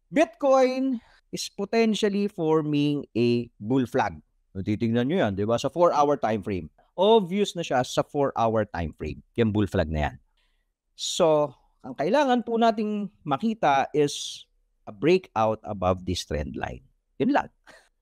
Bitcoin is potentially forming a bull flag. Titingnan nyo yan, di ba? Sa 4-hour time frame. Obvious na siya sa 4-hour time frame. Yung bull flag na yan. So, ang kailangan po nating makita is a breakout above this trend line. Yun lang.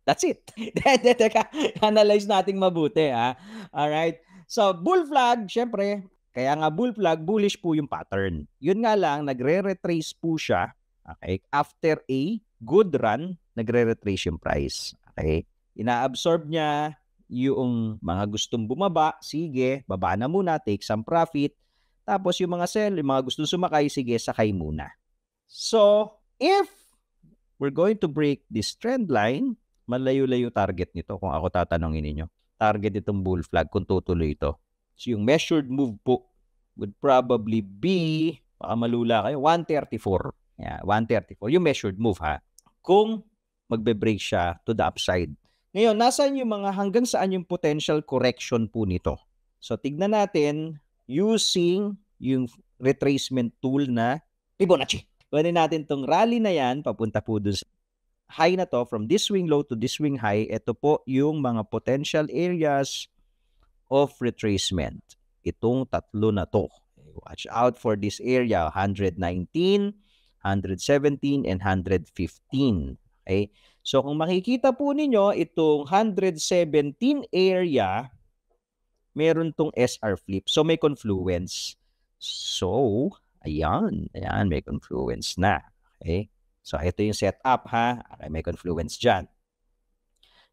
That's it. Teka, analyze nating mabuti, ha? Alright? So, bull flag, syempre, kaya nga bull flag, bullish po yung pattern. Yun nga lang, nagre-retrace po siya, okay, after a good run, nagre-retrace yung price. Okay? Ina-absorb niya yung mga gustong bumaba, sige, baba na muna, take some profit. Tapos yung mga sell, yung mga gustong sumakay, sige, sakay muna. So, if we're going to break this trend line, malayo-layo target nito kung ako tatanungin ninyo. Target itong bull flag kung tutuloy ito. So yung measured move po would probably be, baka malula kayo, 134. Yeah, 134. Yung measured move, ha. Kung magbe-break siya to the upside. Ngayon, nasaan yung mga, hanggang saan yung potential correction po nito? So tignan natin using yung retracement tool na Fibonacci. Pwede natin tong rally na yan, papunta po dun sa high na to, from this swing low to this swing high. Ito po yung mga potential areas of retracement. Itong tatlo na to. Watch out for this area, 119, 117, and 115. Okay? So kung makikita po ninyo, itong 117 area, meron tong SR flip. So may confluence. So, ayan, may confluence na. Okay? So, ito yung setup, ha? Okay, may confluence dyan.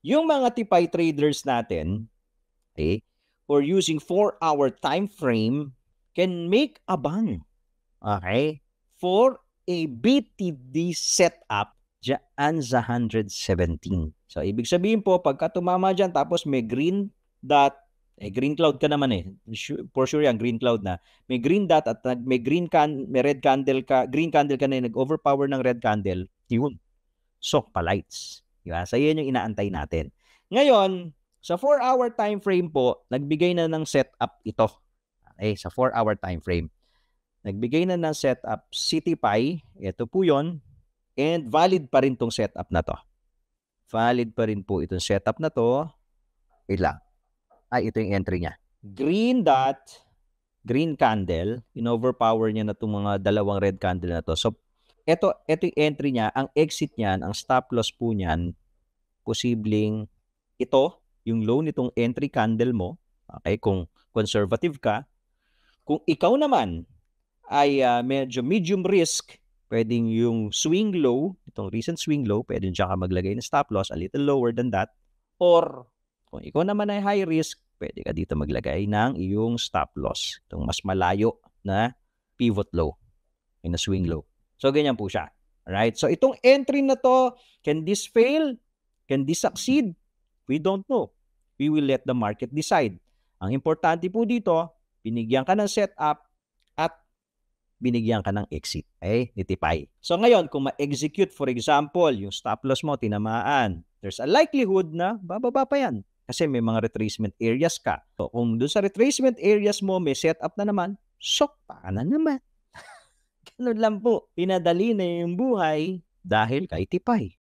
Yung mga TIPI traders natin, okay, or using 4-hour time frame, can make a bang, okay, for a BTD setup dyan sa 117. So, ibig sabihin po, pagka tumama dyan, tapos may green dot, green cloud ka naman eh. For sure yan, green cloud na. May green dot at may may red candle ka, green candle ka na nag-overpower ng red candle, yun. So, palights. Diba? So, yun yung inaantay natin. Ngayon, sa 4-hour time frame po, nagbigay na ng setup ito. Okay, sa 4-hour time frame. Nagbigay na ng setup CityPy. Ito po yun. And valid pa rin tong setup na to. Valid pa rin po itong setup na to. Ilang. Ito yung entry niya. Green dot, green candle, in-overpower niya na itong mga dalawang red candle na to. So, ito yung entry niya, ang exit niyan, ang stop loss po niyan, posibleng ito, yung low nitong entry candle mo, okay, kung conservative ka. Kung ikaw naman ay medyo medium risk, pwedeng yung swing low, itong recent swing low, pwedeng dyan ka maglagay ng stop loss, a little lower than that. Or, kung ikaw naman ay high risk, pwede ka dito maglagay ng iyong stop loss. Itong mas malayo na pivot low, na swing low. So, ganyan po siya. Alright? So, itong entry na to, can this fail? Can this succeed? We don't know. We will let the market decide. Ang importante po dito, binigyan ka ng setup at binigyan ka ng exit. Okay? Nitipay. So, ngayon, kung ma-execute, for example, yung stop loss mo, tinamaan, there's a likelihood na bababa pa yan. Kasi may mga retracement areas ka. So, kung doon sa retracement areas mo, may setup na naman, sok pa na naman. Ganun lang po. Pinadali na yung buhay dahil kay Tipay.